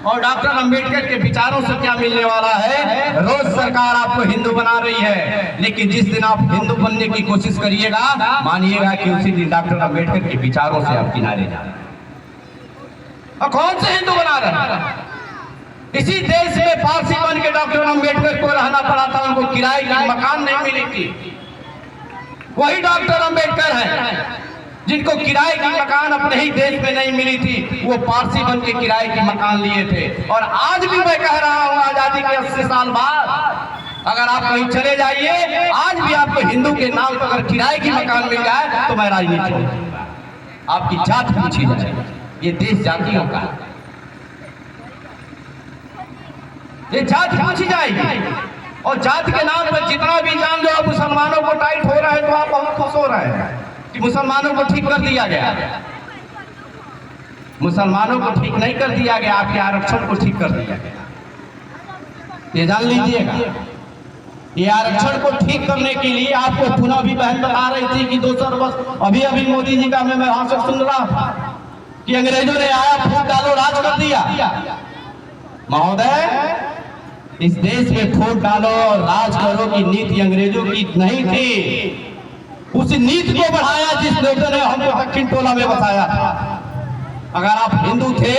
और डॉक्टर अंबेडकर के विचारों से क्या मिलने वाला है? रोज सरकार आपको हिंदू बना रही है, लेकिन जिस दिन आप हिंदू बनने की कोशिश करिएगा, मानिएगा कि उसी दिन डॉक्टर अंबेडकर के विचारों से आप किनारे जा रहे हैं। और कौन से हिंदू बना रहे हैं? इसी देश में पारसी बन के डॉक्टर अंबेडकर को रहना पड़ा था, उनको किराए की मकान नहीं मिली थी। वही डॉक्टर अंबेडकर है जिनको किराए की मकान अपने ही देश में नहीं मिली थी, वो पारसी बन के किराए की मकान लिए थे। और आज भी मैं कह रहा हूं, आजादी के 80 साल बाद अगर आप कहीं चले जाइए, आज भी आपको हिंदू के नाम पर अगर किराए की मकान मिल जाए तो मैं राजनीति छोड़ूंगा। आपकी जात पूछी जाए, ये देश जातियों का, ये जात पूछी जाएगी। और जात के नाम पर जितना भी जान लो मुसलमानों को टाइट हो रहा है, तो आप बहुत खुश हो रहे हैं कि मुसलमानों को ठीक कर दिया गया। मुसलमानों को ठीक नहीं कर दिया गया, आपके आरक्षण को ठीक कर दिया गया। ये जान लीजिएगा, ये आरक्षण को ठीक करने के लिए आपको पुनः भी बहन बता रही थी कि 200 वर्ष अभी अभी मोदी जी का मैं भाषण सुन रहा था कि अंग्रेजों ने आया, फूट डालो, राज कर दिया। महोदय, इस देश में फूट डालो और राज करो की नीति अंग्रेजों की नहीं थी। उस नीति को बढ़ाया जिस नेता ने हमको दक्षिण टोला में बताया था। अगर आप हिंदू थे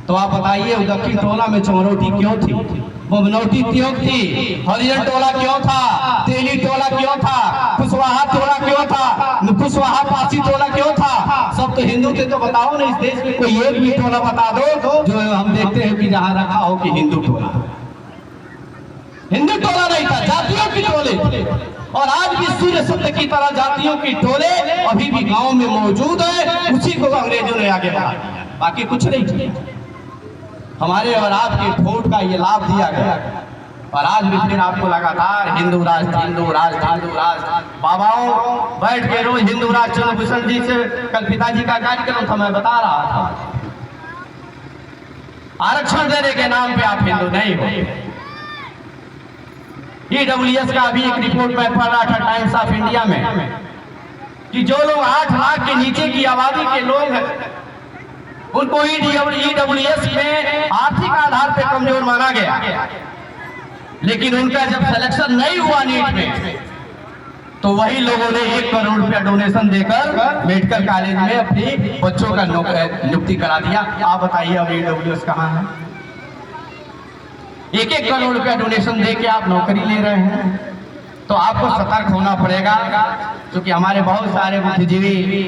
तो आप बताइए, दक्षिण टोला में चमरौटी क्यों थी, बमनौटी क्यों थी, हरिजन टोला क्यों था, तेली टोला क्यों था, कुशवाहा टोला क्यों था, कुशवाहा पासी टोला क्यों था? सब तो हिंदू थे। तो बताओ ना, इस देश में कोई एक भी टोला बता दो जो हम देखते हैं कि जहां रखा हो कि हिंदू टोला। हिंदू टोला नहीं था, जातियों की टोले। और आज भी सूर्य सत्य की तरह जातियों की टोले अभी भी गांव में मौजूद है। उसी को अंग्रेजों ने आगे बढ़ा दिया, बाकी कुछ नहीं किया। हमारे और आपके वोट का ये लाभ दिया गया, और आज भी फिर आपको लगातार हिंदू राज, हिंदू राज, हिंदू राज। बाबाओं बैठ के रोज हिंदू राज, चंद्रभूषण जी से कल पिताजी का कार्यक्रम था, मैं बता रहा था, आरक्षण देने के नाम पे आप हिंदू नहीं हो। EWS का अभी एक रिपोर्ट मैं पढ़ रहा था टाइम्स ऑफ इंडिया में कि जो लोग 8 लाख के नीचे की आबादी के लोग हैं, उनको EWS में आर्थिक आधार पर कमजोर माना गया। लेकिन उनका जब सिलेक्शन नहीं हुआ नीट में, तो वही लोगों ने 1 करोड़ रुपया डोनेशन देकर मेडिकल कॉलेज में अपनी बच्चों का नियुक्ति करा दिया। आप बताइए अब EWS कहाँ है? 1-1 करोड़ रुपया डोनेशन दे के आप नौकरी ले रहे हैं। तो आपको सतर्क होना पड़ेगा, क्योंकि हमारे बहुत सारे बुद्धिजीवी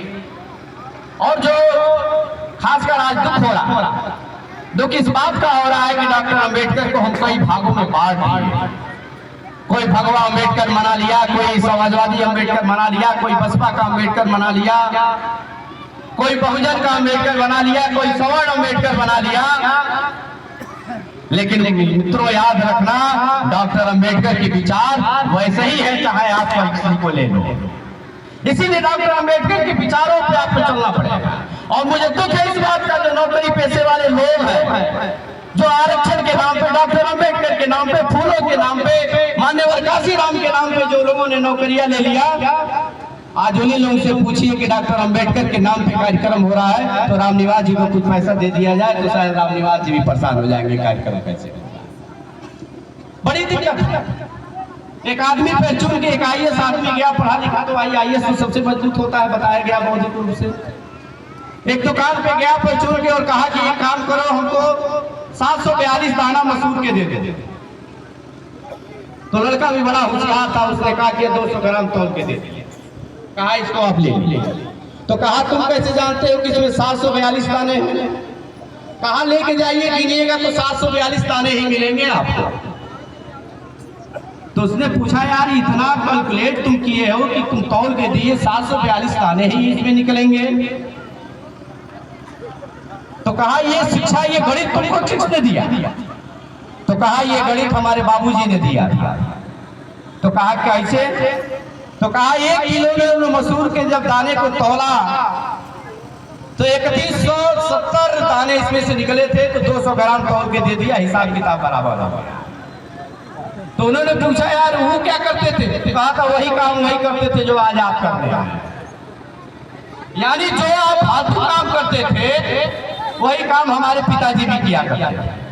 और जो खासकर आज दुख हो रहा, दुख इस बात का हो रहा है कि डॉक्टर अंबेडकर को हम कई भागों में बांट दिए। कोई भगवा अंबेडकर मना लिया, कोई समाजवादी अंबेडकर मना लिया, कोई बसपा का अंबेडकर मना लिया, कोई बहुजन का अंबेडकर बना लिया, कोई सवर्ण अंबेडकर बना लिया। लेकिन मित्रों, याद रखना, डॉक्टर अंबेडकर के विचार वैसे ही है, चाहे आप किसी को ले लो। इसीलिए डॉक्टर अंबेडकर के विचारों पे आपको चलना पड़ेगा। और मुझे दुख है इस बात का, जो नौकरी पेशे वाले लोग हैं, जो आरक्षण के नाम पे, डॉक्टर अंबेडकर के नाम पे, फूलों के नाम पे, मान्यवर काशीराम के नाम पे जो लोगों ने नौकरियां ले लिया, आज उन्हीं लोगों से पूछिए कि डॉक्टर अंबेडकर के नाम पे कार्यक्रम हो रहा है तो रामनिवास जी को कुछ पैसा दे दिया जाए तो शायद रामनिवास जी भी परेशान हो जाएंगे, कार्यक्रम कैसे होगा। बड़ी दिक्कत। एक आदमी पे चुन के, एक IAS आदमी गया, पढ़ा लिखा तो IAS तो सबसे मजबूत होता है, बताया गया बौद्धिक रूप से। एक दुकान पे गया, पे चुन के और कहा कि एक काम करो, हमको 742 दाना मसूर के दे दे। तो लड़का भी बड़ा होशियार था, उसने कहा कि 200 ग्राम तौल के दे दिए। कहा इसको आप ले। तो कहा तुम कैसे जानते हो कि इसमें 742 दाने हैं? कहा लेके जाइए, गिनिएगा तो 742 दाने ही मिलेंगे आपको। तो उसने पूछा, यार इतना कैलकुलेट तुम किए हो कि तुम तौल के दिए 742 दाने ही इसमें निकलेंगे? तो कहा ये शिक्षा, ये गणित तुमको किसने दिया? तो कहा ये गणित हमारे बाबूजी ने दिया था। तो कहा कैसे? तो कहा 1 किलो मसूर के जब दाने को तौला तो 3170 दाने इसमें से निकले थे, तो 200 ग्राम तौल के दे दिया, हिसाब किताब बराबर हो गया। तो उन्होंने पूछा, यार वो क्या करते थे? कहा था वही काम वही करते थे जो आज आप कर रहे हैं। यानी जो आप फालतू काम करते थे वही काम हमारे पिताजी भी किया करते थे।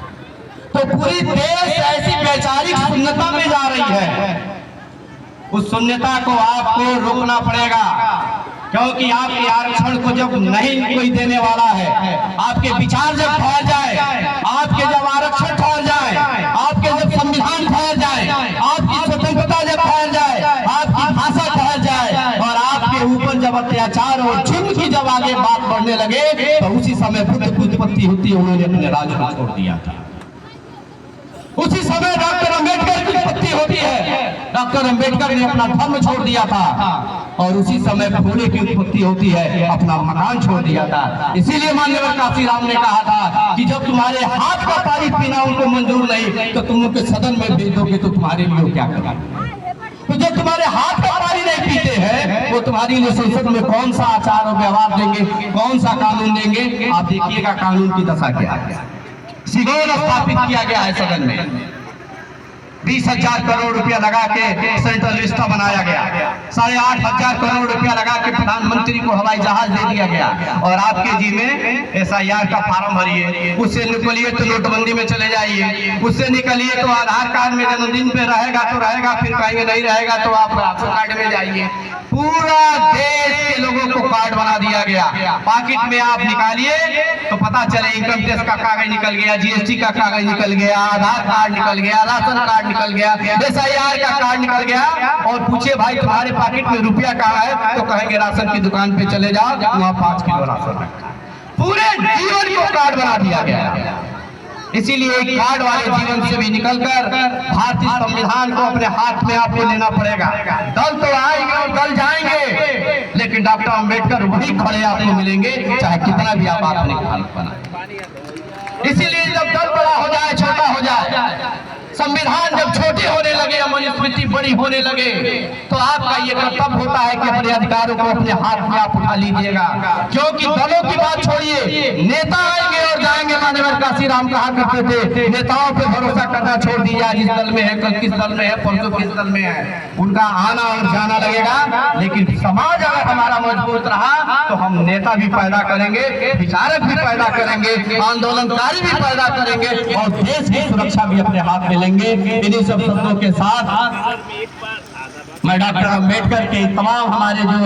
तो पूरी देश ऐसी वैचारिक शून्यता में जा रही है, उस शून्यता को आपको रोकना पड़ेगा, क्योंकि आपके आरक्षण को जब नहीं कोई देने वाला है, आपके विचार जब ठहर जाए, आपके जब आरक्षण ठहर जाए, आपके जब संविधान ठहर जाए, आपकी स्वतंत्रता जब ठहर जाए, आपकी भाषा ठहर जाए और आपके ऊपर जब अत्याचार और जुल्म की जब आगे बात बढ़ने लगे, तो उसी समय बुद्ध की उत्पत्ति होती है, उन्होंने अपने राज्य को छोड़ दिया था। उसी समय डॉक्टर अंबेडकर की उत्पत्ति होती है, डॉक्टर अंबेडकर ने अपना धर्म छोड़ दिया था, और उसी समय फूले की उत्पत्ति होती है, अपना मकान छोड़ दिया था। इसीलिए माननीय काशीराम ने कहा था कि जब तुम्हारे हाथ का पानी पीना उनको मंजूर नहीं, तो तुम उनके सदन में भेज दोगे तो तुम्हारे लिए क्या करेंगे। तो जो तुम्हारे हाथ का पानी नहीं पीते हैं, वो तुम्हारे लिए संसद में कौन सा आचार और व्यवहार देंगे, कौन सा कानून देंगे। आप देखिएगा कानून की दशा क्या है। सिगोल स्थापित किया गया है सदन में, 20,000 करोड़ रुपया लगा के सेंट्रल लिस्ट बनाया गया, 8,500 करोड़ रुपया लगा के प्रधानमंत्री को हवाई जहाज दे दिया गया, और आपके जी में SIR का फार्म भरिए, उससे निकलिए तो नोटबंदी में चले जाइए, उससे निकलिए तो आधार कार्ड में जन्मदिन पे रहेगा तो रहेगा, फिर कहेंगे नहीं रहेगा तो आप राशन कार्ड में जाइए। पूरा देश के लोगों को कार्ड बना दिया गया। पॉकेट में आप निकालिए तो पता चले इनकम टैक्स का कागज निकल गया, GST का कागज निकल गया, आधार कार्ड निकल गया, राशन कार्ड निकल गया, SIR का कार्ड निकल गया, और पूछे भाई तुम्हारे पॉकेट में रुपया कहाँ है, तो कहेंगे राशन की दुकान पे चले जाओ, वहाँ 5 किलो राशन रखा। पूरे जीवन को कार्ड बना दिया गया। इसीलिए कार्ड वाले जीवन से भी निकलकर भारतीय संविधान को अपने हाथ में आपको लेना पड़ेगा। दल तो आएंगे और दल जाएंगे, लेकिन डॉक्टर अंबेडकर वही खड़े आपको मिलेंगे, चाहे कितना भी आप अपने हालत बनाए। इसीलिए जब दल बड़ा हो जाए, छोटा हो जाए, संविधान जब छोटी होने लगे, मनुस्मृति बड़ी होने लगे, तो आपका ये कर्तव्य होता है कि अपने अधिकारों को अपने हाथ में आप उठा लीजिएगा। क्योंकि दलों की बात छोड़िए, नेता आएंगे और जाएंगे। माननीय काशीराम कहा करते थे, नेताओं पे भरोसा करना छोड़ दिया, जिस दल में है कल किस दल में है, परसों किस दल में है, उनका आना और जाना लगेगा। लेकिन समाज अगर हमारा मजबूत रहा तो हम नेता भी पैदा करेंगे, विचारक भी पैदा करेंगे, आंदोलनकारी भी पैदा करेंगे, और देश की सुरक्षा भी अपने हाथ में लेंगे। इन्हीं सब शब्दों के साथ मैं डॉक्टर अंबेडकर के तमाम हमारे जो